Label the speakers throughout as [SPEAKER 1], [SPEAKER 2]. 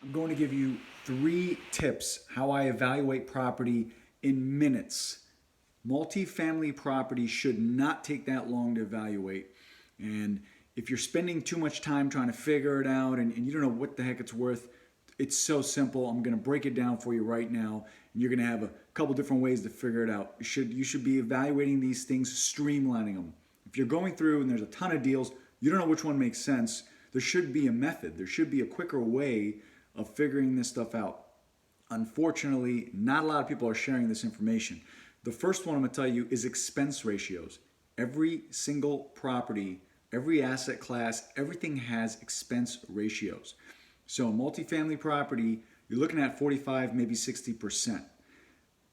[SPEAKER 1] I'm going to give you 3 tips how I evaluate property in minutes. Multifamily property should not take that long to evaluate. And if you're spending too much time trying to figure it out and you don't know what the heck it's worth, it's so simple. I'm going to break it down for you right now. And you're going to have a couple different ways to figure it out. You should be evaluating these things, streamlining them. If you're going through and there's a ton of deals, you don't know which one makes sense, there should be a method. There should be a quicker way of figuring this stuff out. Unfortunately, not a lot of people are sharing this information. The first one I'm going to tell you is expense ratios. Every single property, every asset class, everything has expense ratios. So a multifamily property, you're looking at 45, maybe 60%.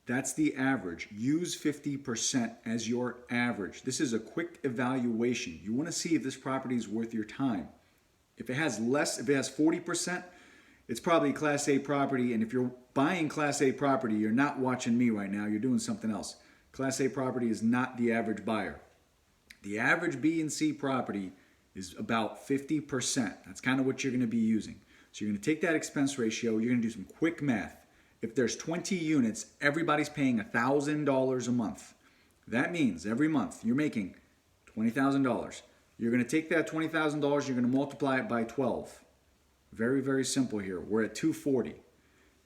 [SPEAKER 1] That's the average. Use 50% as your average. This is a quick evaluation. You want to see if this property is worth your time. If it has 40%, it's probably Class A property. And if you're buying Class A property, you're not watching me right now. You're doing something else. Class A property is not the average buyer. The average B and C property is about 50%. That's kind of what you're going to be using. So you're going to take that expense ratio. You're going to do some quick math. If there's 20 units, everybody's paying $1,000 a month. That means every month you're making $20,000. You're going to take that $20,000, you're going to multiply it by 12. Very, very simple here. We're at 240.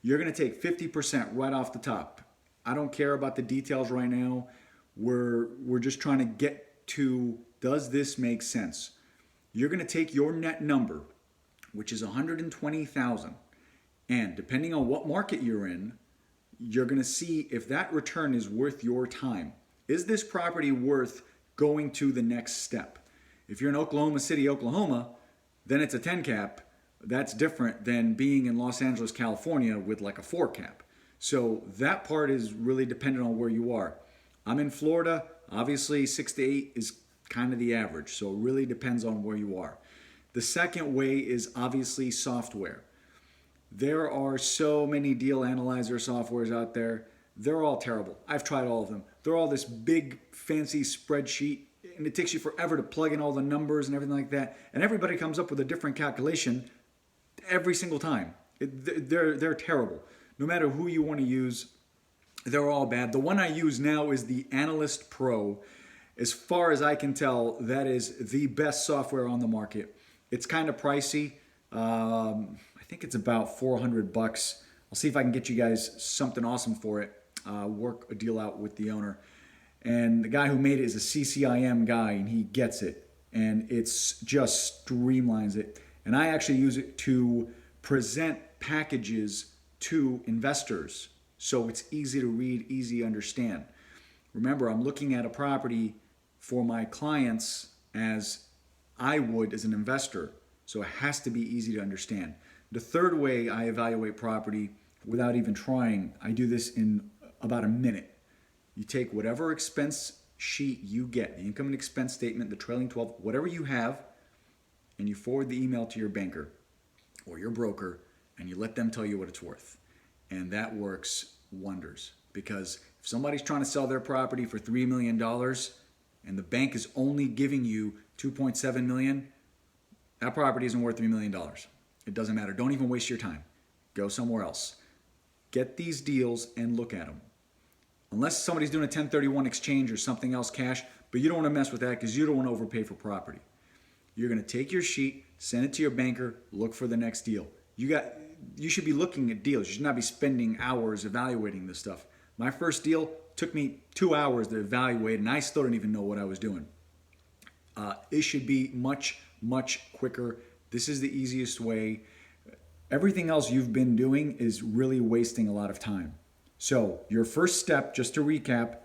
[SPEAKER 1] You're going to take 50% right off the top. I don't care about the details right now. We're just trying to get to, does this make sense? You're going to take your net number, which is 120,000, and depending on what market you're in, you're going to see if that return is worth your time. Is this property worth going to the next step? If you're in Oklahoma City, Oklahoma, then it's a 10 cap. That's different than being in Los Angeles, California with like a 4 cap. So that part is really dependent on where you are. I'm in Florida. Obviously, 6 to 8 is kind of the average. So it really depends on where you are. The second way is obviously software. There are so many deal analyzer softwares out there. They're all terrible. I've tried all of them. They're all this big fancy spreadsheet, and it takes you forever to plug in all the numbers and everything like that. And everybody comes up with a different calculation every single time. They're terrible. No matter who you want to use, they're all bad. The one I use now is the Analyst Pro. As far as I can tell, that is the best software on the market. It's kind of pricey. I think it's about $400. I'll see if I can get you guys something awesome for it. Work a deal out with the owner. And the guy who made it is a CCIM guy, and he gets it. And it's just streamlines it. And I actually use it to present packages to investors. So it's easy to read, easy to understand. Remember, I'm looking at a property for my clients as I would as an investor. So it has to be easy to understand. The third way I evaluate property without even trying, I do this in about a minute. You take whatever expense sheet you get, the income and expense statement, the trailing 12, whatever you have, and you forward the email to your banker or your broker, and you let them tell you what it's worth. And that works wonders, because if somebody's trying to sell their property for $3 million and the bank is only giving you $2.7 million, that property isn't worth $3 million. It doesn't matter. Don't even waste your time. Go somewhere else. Get these deals and look at them. Unless somebody's doing a 1031 exchange or something else cash, but you don't want to mess with that because you don't want to overpay for property. You're going to take your sheet, send it to your banker, look for the next deal. You should be looking at deals. You should not be spending hours evaluating this stuff. My first deal took me 2 hours to evaluate, and I still didn't even know what I was doing. It should be much, much quicker. This is the easiest way. Everything else you've been doing is really wasting a lot of time. So your first step, just to recap,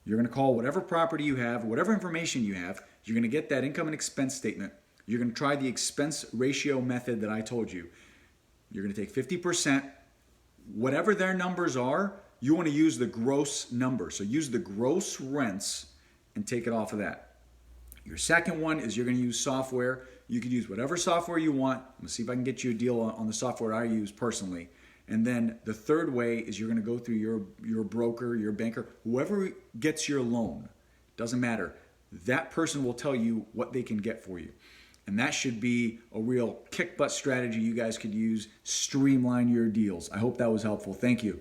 [SPEAKER 1] you're going to call whatever property you have, whatever information you have. You're going to get that income and expense statement. You're going to try the expense ratio method that I told you. You're going to take 50%. Whatever their numbers are, you want to use the gross number. So use the gross rents and take it off of that. Your second one is you're going to use software. You can use whatever software you want. I'm going to see if I can get you a deal on the software I use personally. And then the third way is you're going to go through your broker, your banker, whoever gets your loan. Doesn't matter. That person will tell you what they can get for you. And that should be a real kick butt strategy you guys could use, streamline your deals. I hope that was helpful. Thank you.